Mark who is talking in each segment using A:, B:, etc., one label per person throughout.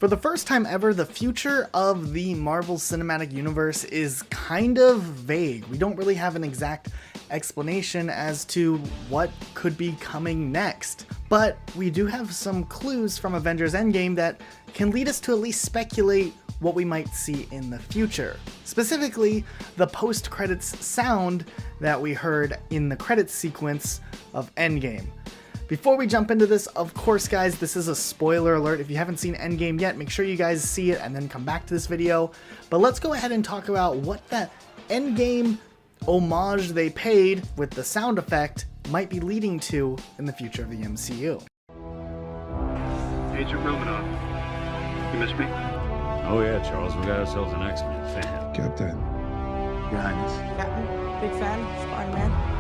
A: For the first time ever, the future of the Marvel Cinematic Universe is kind of vague. We don't really have an exact explanation as to what could be coming next. But we do have some clues from Avengers Endgame that can lead us to at least speculate what we might see in the future. Specifically, the post-credits sound that we heard in the credits sequence of Endgame. Before we jump into this, of course guys, this is a spoiler alert. If you haven't seen Endgame yet, make sure you guys see it and then come back to this video. But let's go ahead and talk about what that Endgame homage they paid with the sound effect might be leading to in the future of the MCU.
B: Agent Romanoff, you miss me?
C: Oh yeah, Charles, we got ourselves an X-Men fan.
D: Captain.
B: Your Highness.
E: Captain, big fan, Spider-Man.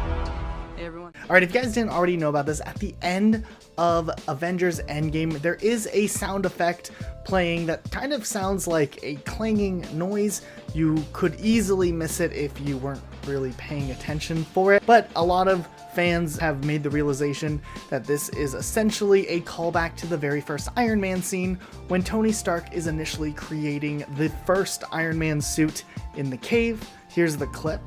E: Hey everyone.
A: Alright, if you guys didn't already know about this, at the end of Avengers Endgame, there is a sound effect playing that kind of sounds like a clanging noise. You could easily miss it if you weren't really paying attention for it, but a lot of fans have made the realization that this is essentially a callback to the very first Iron Man scene when Tony Stark is initially creating the first Iron Man suit in the cave. Here's the clip.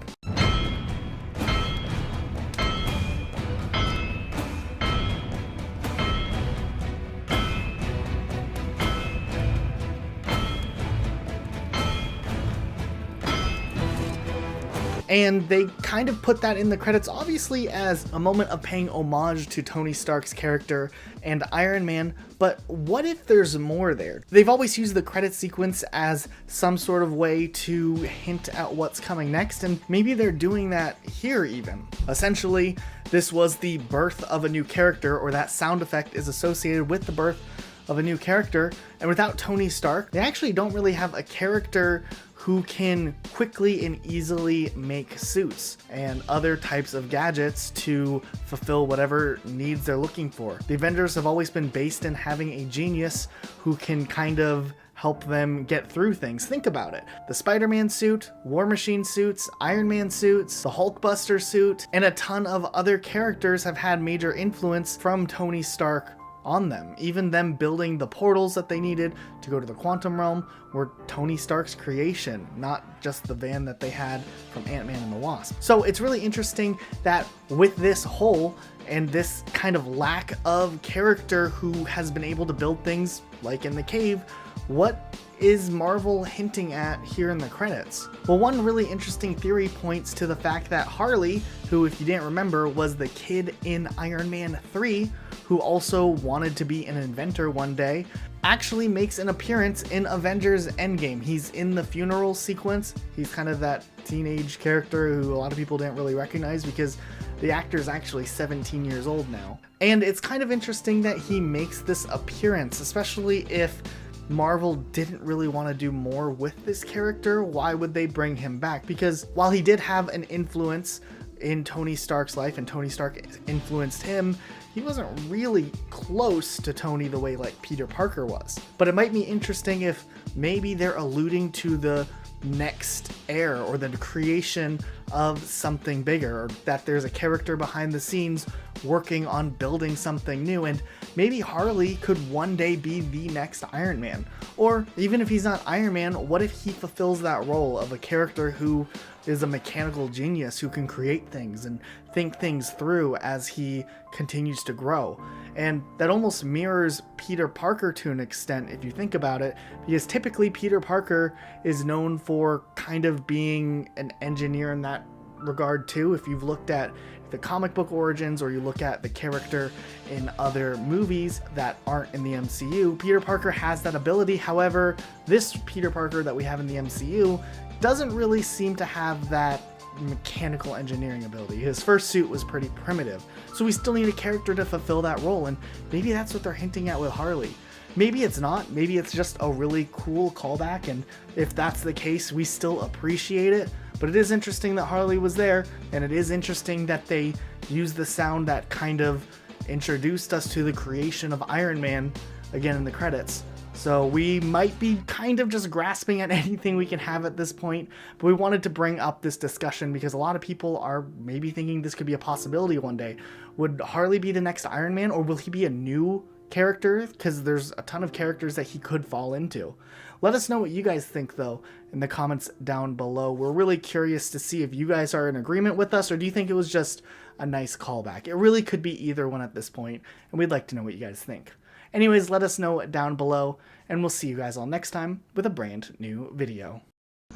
A: And they kind of put that in the credits, obviously as a moment of paying homage to Tony Stark's character and Iron Man, but what if there's more there? They've always used the credit sequence as some sort of way to hint at what's coming next, and maybe they're doing that here even. Essentially, this was the birth of a new character, or that sound effect is associated with the birth of a new character, and without Tony Stark, they actually don't really have a character who can quickly and easily make suits and other types of gadgets to fulfill whatever needs they're looking for. The Avengers have always been based in having a genius who can kind of help them get through things. Think about it. The Spider-Man suit, War Machine suits, Iron Man suits, the Hulkbuster suit, and a ton of other characters have had major influence from Tony Stark on them. Even them building the portals that they needed to go to the quantum realm were Tony Stark's creation, not just the van that they had from Ant-Man and the Wasp. So it's really interesting that with this hole and this kind of lack of character who has been able to build things like in the cave, what is Marvel hinting at here in the credits? Well, one really interesting theory points to the fact that Harley, who, if you didn't remember, was the kid in Iron Man 3, who also wanted to be an inventor one day, actually makes an appearance in Avengers Endgame. He's in the funeral sequence. He's kind of that teenage character who a lot of people didn't really recognize because the actor is actually 17 years old now. And it's kind of interesting that he makes this appearance, especially if Marvel didn't really want to do more with this character. Why would they bring him back? Because while he did have an influence in Tony Stark's life and Tony Stark influenced him, he wasn't really close to Tony the way like Peter Parker was. But it might be interesting if maybe they're alluding to the next heir or the creation of something bigger, or that there's a character behind the scenes working on building something new, and maybe Harley could one day be the next Iron Man. Or even if he's not Iron Man, what if he fulfills that role of a character who is a mechanical genius who can create things and think things through as he continues to grow? And that almost mirrors Peter Parker to an extent if you think about it, because typically Peter Parker is known for kind of being an engineer in that regard too. If you've looked at the comic book origins or you look at the character in other movies that aren't in the MCU, Peter Parker has that ability. However, this Peter Parker that we have in the MCU doesn't really seem to have that mechanical engineering ability. His first suit was pretty primitive, so we still need a character to fulfill that role, and maybe that's what they're hinting at with Harley. Maybe it's not, maybe it's just a really cool callback, and if that's the case, we still appreciate it. But it is interesting that Harley was there, and it is interesting that they used the sound that kind of introduced us to the creation of Iron Man again in the credits. So we might be kind of just grasping at anything we can have at this point, but we wanted to bring up this discussion because a lot of people are maybe thinking this could be a possibility one day. Would Harley be the next Iron Man, or will he be a new character, because there's a ton of characters that he could fall into. Let us know what you guys think, though, in the comments down below. We're really curious to see if you guys are in agreement with us, or do you think it was just a nice callback? It really could be either one at this point, and we'd like to know what you guys think. Anyways, let us know down below, and we'll see you guys all next time with a brand new video.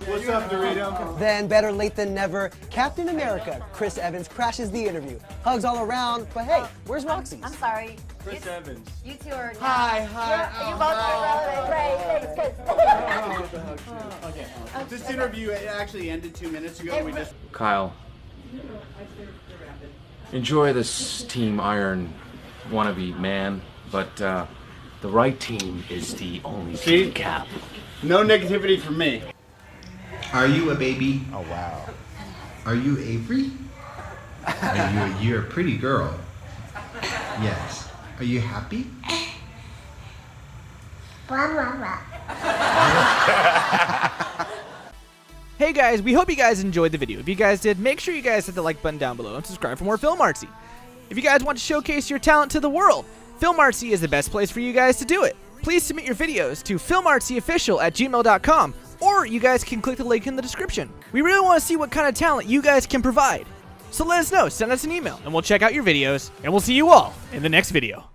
D: What's up, Dorito?
F: Then, better late than never, Captain America, Chris Evans, crashes the interview. Hugs all around, but hey, where's Roxy?
G: I'm sorry.
D: Chris Evans.
G: You two are.
D: Hi.
G: You both are relevant. Great. Thanks.
D: Okay. This interview it actually ended 2 minutes ago. We just.
H: Kyle, enjoy this Team Iron wannabe man, but the right team is the only team, Cap.
D: No negativity from me.
I: Are you a baby? Oh, wow. Are you Avery? You're a pretty girl. Yes. Are you happy?
J: Hey guys, we hope you guys enjoyed the video. If you guys did, make sure you guys hit the like button down below and subscribe for more Film Artsy. If you guys want to showcase your talent to the world, Film Artsy is the best place for you guys to do it. Please submit your videos to filmartsyofficial@gmail.com, or you guys can click the link in the description. We really want to see what kind of talent you guys can provide. So let us know, send us an email, and we'll check out your videos, and we'll see you all in the next video.